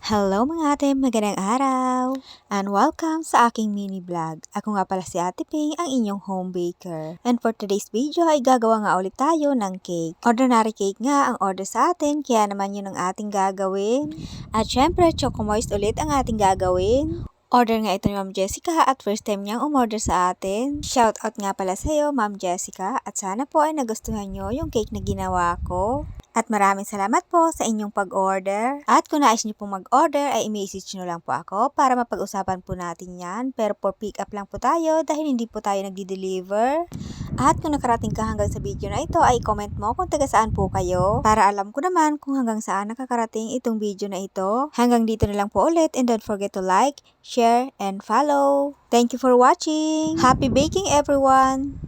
Hello mga ate, magandang araw! And welcome sa aking mini vlog. Ako nga pala si Ate Ping, ang inyong home baker. And for today's video ay gagawa nga ulit tayo ng cake. Ordinary cake nga ang order sa atin, kaya naman yun ang ating gagawin. At syempre, Choco Moist ulit ang ating gagawin. Order nga ito ni Ma'am Jessica at first time niyang umorder sa atin. Shout out nga pala sa iyo, Ma'am Jessica, at sana po ay nagustuhan niyo yung cake na ginawa ko. At maraming salamat po sa inyong pag-order. At kung nais niyo pong mag-order ay i-message niyo lang po ako para mapag-usapan po natin yan. Pero for pick up lang po tayo dahil hindi po tayo nagdi-deliver. At kung nakarating ka hanggang sa video na ito ay comment mo kung taga saan po kayo. Para alam ko naman kung hanggang saan nakakarating itong video na ito. Hanggang dito na lang po ulit and don't forget to like, share, and follow. Thank you for watching! Happy baking everyone!